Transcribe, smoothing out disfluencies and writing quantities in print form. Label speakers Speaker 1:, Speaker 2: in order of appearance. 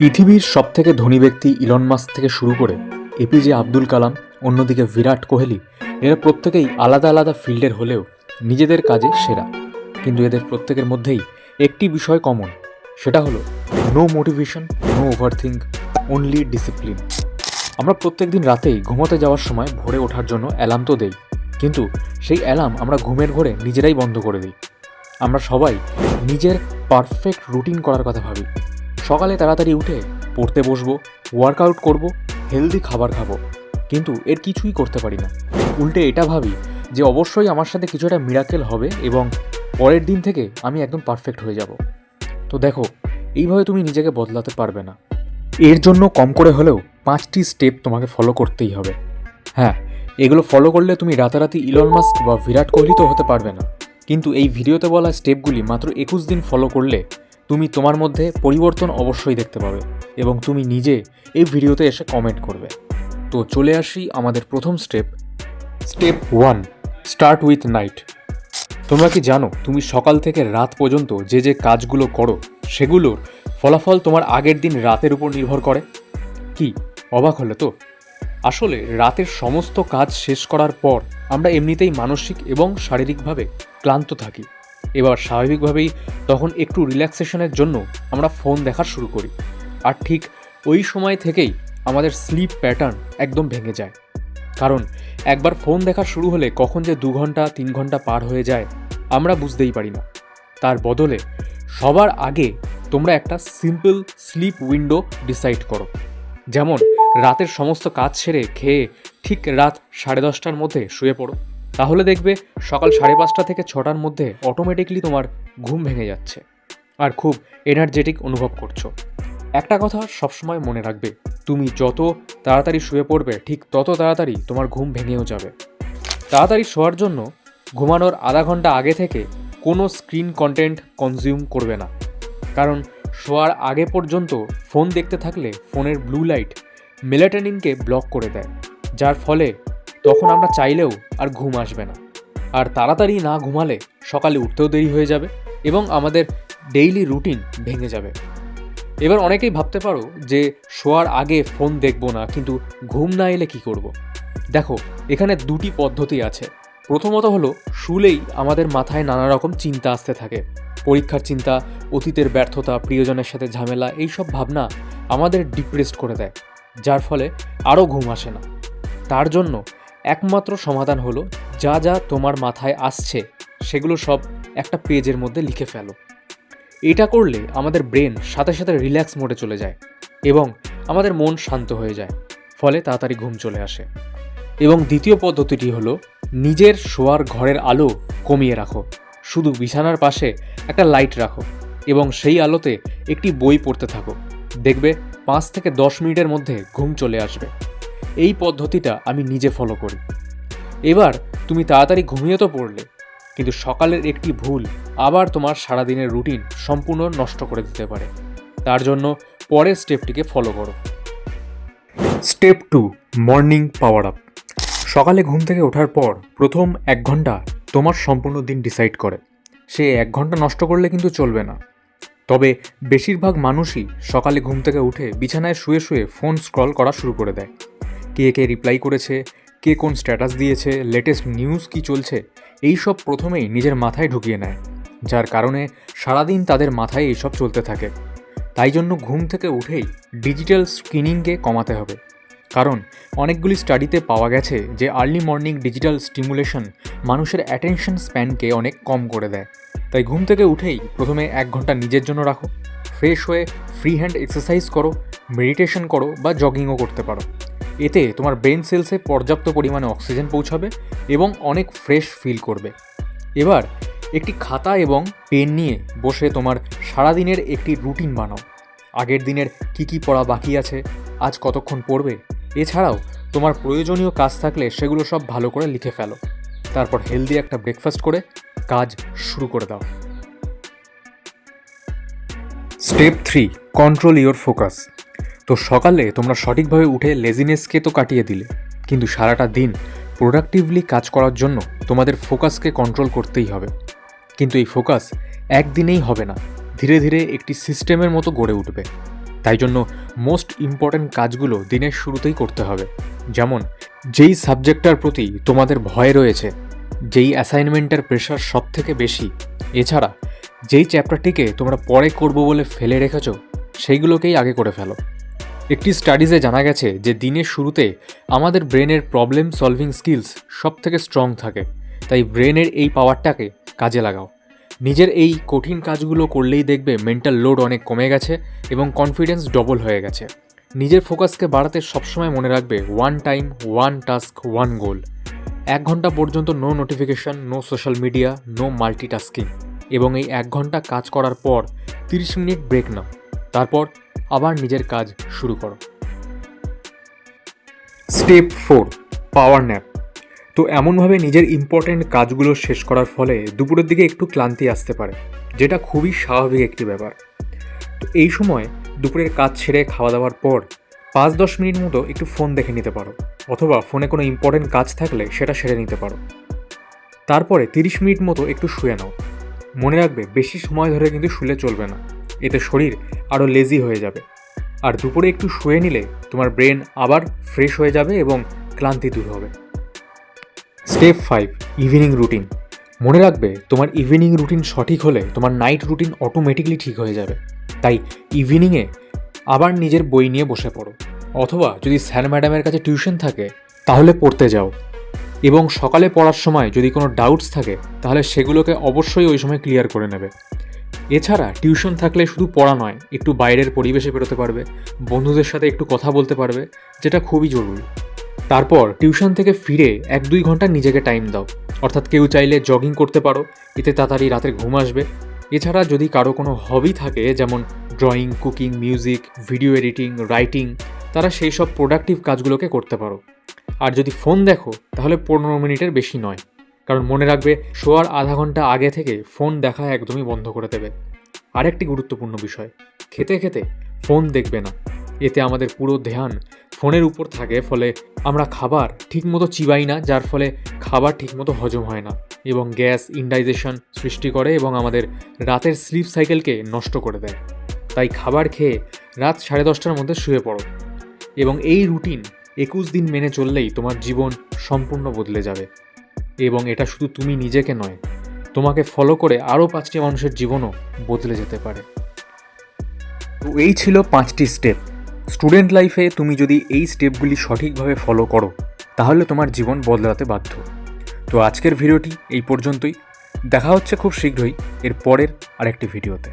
Speaker 1: পৃথিবীর সবথেকে ধনী ব্যক্তি ইলন মাস্ক থেকে শুরু করে এপিজে আব্দুল কালাম, অন্যদিকে বিরাট কোহলি, এরা প্রত্যেকেই আলাদা আলাদা ফিল্ডের হলেও নিজেদের কাজে সেরা। কিন্তু এদের প্রত্যেকের মধ্যেই একটি বিষয় কমন, সেটা হলো no motivation, no overthink, only discipline. আমরা প্রত্যেকদিন রাতেই ঘুমোতে যাওয়ার সময় ভোরে ওঠার জন্য অ্যালার্ম তো দেই, কিন্তু সেই অ্যালার্ম আমরা ঘুমের ঘোরে নিজেরাই বন্ধ করে দিই। আমরা সবাই নিজের পারফেক্ট রুটিন করার কথা ভাবি। সকালে তাড়াতাড়ি উঠে পড়তে বসবো, ওয়ার্কআউট করব, হেলদি খাবার খাবো, কিন্তু এর কিছুই করতে পারি না। উল্টে এটা ভাবি যে অবশ্যই আমার সাথে কিছু একটা মিরাকেল হবে এবং পরের দিন থেকে আমি একদম পারফেক্ট হয়ে যাব। তো দেখো, এইভাবে তুমি নিজেকে বদলাতে পারবে না। এর জন্য কম করে হলেও 5টি স্টেপ তোমাকে ফলো করতেই হবে। হ্যাঁ, এগুলো ফলো করলে তুমি রাতারাতি ইলন মাস্ক বা বিরাট কোহলি তো হতে পারবে না, কিন্তু এই ভিডিওতে বলা স্টেপগুলি মাত্র 21 দিন ফলো করলে তুমি তোমার মধ্যে পরিবর্তন অবশ্যই দেখতে পাবে এবং তুমি নিজে এই ভিডিওতে এসে কমেন্ট করবে। তো চলে আসি আমাদের প্রথম স্টেপ 1, স্টার্ট উইথ নাইট। তোমরা কি জানো তুমি সকাল থেকে রাত পর্যন্ত যে যে কাজগুলো করো সেগুলোর ফলাফল তোমার আগের দিন রাতের উপর নির্ভর করে? কি অবাক হলে তো? আসলে রাতের সমস্ত কাজ শেষ করার পর আমরা এমনিতেই মানসিক এবং শারীরিকভাবে ক্লান্ত থাকি। এবার স্বাভাবিকভাবেই তখন একটু রিল্যাক্সেশনের জন্য আমরা ফোন দেখা শুরু করি, আর ঠিক ওই সময় থেকেই আমাদের স্লিপ প্যাটার্ন একদম ভেঙে যায়। কারণ একবার ফোন দেখা শুরু হলে কখন যে 2 ঘন্টা 3 ঘন্টা পার হয়ে যায় আমরা বুঝতেই পারি না। তার বদলে সবার আগে তোমরা একটা সিম্পল স্লিপ উইন্ডো ডিসাইড করো। যেমন রাতের সমস্ত কাজ সেরে খেয়ে ঠিক রাত 10:30টার মধ্যে শুয়ে পড়ো। তাহলে দেখবে সকাল 5:30 থেকে 6টার মধ্যে অটোমেটিকলি তোমার ঘুম ভেঙে যাচ্ছে আর খুব এনার্জেটিক অনুভব করছো। একটা কথা সবসময় মনে রাখবে, তুমি যত তাড়াতাড়ি শুয়ে পড়বে ঠিক তত তাড়াতাড়ি তোমার ঘুম ভেঙেও যাবে। তাড়াতাড়ি শোয়ার জন্য ঘুমানোর আধা ঘন্টা আগে থেকে কোনো স্ক্রিন কন্টেন্ট কনজিউম করবে না, কারণ শোয়ার আগে পর্যন্ত ফোন দেখতে থাকলে ফোনের ব্লু লাইট মেলাটোনিনকে ব্লক করে দেয়, যার ফলে তখন আমরা চাইলেও আর ঘুম আসবে না। আর তাড়াতাড়ি না ঘুমালে সকালে উঠতেও দেরি হয়ে যাবে এবং আমাদের ডেইলি রুটিন ভেঙে যাবে। এবার অনেকেই ভাবতে পারো যে শোয়ার আগে ফোন দেখবো না, কিন্তু ঘুম না এলে কী করব? দেখো, এখানে 2টি পদ্ধতি আছে। প্রথমত হলো, শুলেই আমাদের মাথায় নানা রকম চিন্তা আসতে থাকে। পরীক্ষার চিন্তা, অতীতের ব্যর্থতা, প্রিয়জনের সাথে ঝামেলা, এইসব ভাবনা আমাদের ডিপ্রেসড করে দেয়, যার ফলে আরও ঘুম আসে না। তার জন্য একমাত্র সমাধান হলো, যা যা তোমার মাথায় আসছে সেগুলো সব একটা পেজের মধ্যে লিখে ফেলো। এটা করলে আমাদের ব্রেন সাথে সাথে রিল্যাক্স মোডে চলে যায় এবং আমাদের মন শান্ত হয়ে যায়, ফলে তাড়াতাড়ি ঘুম চলে আসে। এবং দ্বিতীয় পদ্ধতিটি হলো, নিজের শোয়ার ঘরের আলো কমিয়ে রাখো। শুধু বিছানার পাশে একটা লাইট রাখো এবং সেই আলোতে একটি বই পড়তে থাকো। দেখবে 5 থেকে 10 মিনিটের মধ্যে ঘুম চলে আসবে। এই পদ্ধতিটা আমি নিজে ফলো করি। এবার তুমি তাড়াতাড়ি ঘুমিয়ে তো পড়লে, কিন্তু সকালের একটি ভুল আবার তোমার সারাদিনের রুটিন সম্পূর্ণ নষ্ট করে দিতে পারে। তার জন্য পরের স্টেপটিকে ফলো করো। Step 2, morning power up. সকালে ঘুম থেকে ওঠার পর প্রথম 1 ঘন্টা তোমার সম্পূর্ণ দিন ডিসাইড করে। সে 1 ঘন্টা নষ্ট করলে কিন্তু চলবে না। তবে বেশিরভাগ মানুষই সকালে ঘুম থেকে উঠে বিছানায় শুয়ে শুয়ে ফোন স্ক্রল করা শুরু করে দেয়। কে কে রিপ্লাই করেছে, কে কোন স্ট্যাটাস দিয়েছে, লেটেস্ট নিউজ কি চলছে, এইসব প্রথমেই নিজের মাথায় ঢুকিয়ে নেয়, যার কারণে সারাদিন তাদের মাথায় এইসব চলতে থাকে। তাই জন্য ঘুম থেকে উঠেই ডিজিটাল স্ক্রিনিংকে কমাতে হবে। কারণ অনেকগুলি স্টাডিতে পাওয়া গেছে যে আর্লি মর্নিং ডিজিটাল স্টিমুলেশন মানুষের অ্যাটেনশন স্প্যানকে অনেক কম করে দেয়। তাই ঘুম থেকে উঠেই প্রথমে 1 ঘন্টা নিজের জন্য রাখো। ফ্রেশ হয়ে ফ্রি হ্যান্ড এক্সারসাইজ করো, মেডিটেশন করো বা জগিংও করতে পারো। এতে তোমার ব্রেন সেলসে পর্যাপ্ত পরিমাণে অক্সিজেন পৌঁছাবে এবং অনেক ফ্রেশ ফিল করবে। এবার একটি খাতা এবং পেন নিয়ে বসে তোমার সারাদিনের একটি রুটিন বানাও। আগের দিনের কি পড়া বাকি আছে, আজ কতক্ষণ পড়বে, এছাড়াও তোমার প্রয়োজনীয় কাজ থাকলে সেগুলো সব ভালো করে লিখে ফেলো। তারপর হেলদি একটা ব্রেকফাস্ট করে কাজ শুরু করে দাও। Step 3, control your focus. তো সকালে তোমরা সঠিকভাবে উঠে লেজিনেসকে তো কাটিয়ে দিলে, কিন্তু সারাটা দিন প্রোডাক্টিভলি কাজ করার জন্য তোমাদের ফোকাসকে কন্ট্রোল করতেই হবে। কিন্তু এই ফোকাস একদিনেই হবে না, ধীরে ধীরে একটি সিস্টেমের মতো গড়ে উঠবে। তাই জন্য মোস্ট ইম্পর্ট্যান্ট কাজগুলো দিনের শুরুতেই করতে হবে। যেমন যেই সাবজেক্টটার প্রতি তোমাদের ভয় রয়েছে, যেই অ্যাসাইনমেন্টের প্রেশার সব থেকে বেশি, এছাড়া যেই চ্যাপ্টারটিকে তোমরা পরে করবো বলে ফেলে রেখেছো, সেইগুলোকেই আগে করে ফেলো। একটি স্টাডিজে জানা গেছে যে দিনের শুরুতে আমাদের ব্রেনের প্রবলেম সলভিং স্কিলস সব থেকে স্ট্রং থাকে, তাই ব্রেনের এই পাওয়ারটাকে কাজে লাগাও। নিজের এই কঠিন কাজগুলো করলেই দেখবে মেন্টাল লোড অনেক কমে গেছে এবং কনফিডেন্স ডবল হয়ে গেছে। নিজের ফোকাসকে বাড়াতে সবসময় মনে রাখবে one time, one task, one goal. 1 ঘন্টা পর্যন্ত no notification, no social media, no multitasking, এবং এই 1 ঘন্টা কাজ করার পর 30 মিনিট ব্রেক নাও, তারপর আবার নিজের কাজ শুরু করো। Step 4, power nap. তো এমনভাবে নিজের ইম্পর্ট্যান্ট কাজগুলো শেষ করার ফলে দুপুরের দিকে একটু ক্লান্তি আসতে পারে, যেটা খুবই স্বাভাবিক একটি ব্যাপার। তো এই সময় দুপুরের কাজ ছেড়ে খাওয়া দাওয়ার পর 5-10 মিনিট মতো একটু ফোন দেখে নিতে পারো, অথবা ফোনে কোনো ইম্পর্ট্যান্ট কাজ থাকলে সেটা সেরে নিতে পারো। তারপরে 30 মিনিট মতো একটু শুয়ে নাও। মনে রাখবে বেশি সময় ধরে কিন্তু শুলে চলবে না, এতে শরীর আরও লেজি হয়ে যাবে। আর দুপুরে একটু শুয়ে নিলে তোমার ব্রেন আবার ফ্রেশ হয়ে যাবে এবং ক্লান্তি দূর হবে। Step 5, evening routine. মনে রাখবে তোমার ইভিনিং রুটিন সঠিক হলে তোমার নাইট রুটিন অটোমেটিকলি ঠিক হয়ে যাবে। তাই ইভিনিংয়ে আবার নিজের বই নিয়ে বসে পড়ো, অথবা যদি স্যার ম্যাডামের কাছে টিউশন থাকে তাহলে পড়তে যাও। এবং সকালে পড়ার সময় যদি কোনো ডাউটস থাকে তাহলে সেগুলোকে অবশ্যই ওই সময় ক্লিয়ার করে নেবে। এছাড়া টিউশন থাকলে শুধু পড়া নয়, একটু বাইরের পরিবেশে বেরোতে পারবে, বন্ধুদের সাথে একটু কথা বলতে পারবে, যেটা খুবই জরুরি। তারপর টিউশন থেকে ফিরে 1-2 ঘন্টা নিজেকে টাইম দাও, অর্থাৎ কেউ চাইলে জগিং করতে পারো, এতে তাড়াতাড়ি রাতের ঘুম আসবে। এছাড়া যদি কারো কোনো হবি থাকে, যেমন drawing, cooking, music, video editing, writing, তারা সেই সব প্রোডাক্টিভ কাজগুলোকে করতে পারো। আর যদি ফোন দেখো তাহলে 15 মিনিটের বেশি নয়, কারণ মনে রাখবে শোয়ার আধা ঘন্টা আগে থেকে ফোন দেখা একদমই বন্ধ করে দেবে। আরেকটি গুরুত্বপূর্ণ বিষয়, খেতে খেতে ফোন দেখবে না, এতে আমাদের পুরো ধ্যান ফোনের উপর থাকে, ফলে আমরা খাবার ঠিকমতো চিবাই না, যার ফলে খাবার ঠিকমতো হজম হয় না এবং গ্যাস, ইনডাইজেশন সৃষ্টি করে এবং আমাদের রাতের স্লিপ সাইকেলকে নষ্ট করে দেয়। তাই খাবার খেয়ে রাত 10:30টার মধ্যে শুয়ে পড়ো, এবং এই রুটিন 21 দিন মেনে চললেই তোমার জীবন সম্পূর্ণ বদলে যাবে। এবং এটা শুধু তুমি নিজেকে নয়, তোমাকে ফলো করে আরও 5টি মানুষের জীবনও বদলে যেতে পারে। তো এই ছিল 5টি স্টেপ। স্টুডেন্ট লাইফে তুমি যদি এই স্টেপগুলি সঠিকভাবে ফলো করো তাহলে তোমার জীবন বদলাতে বাধ্য। তো আজকের ভিডিওটি এই পর্যন্তই। দেখা হচ্ছে খুব শীঘ্রই এর পরের আরেকটি ভিডিওতে।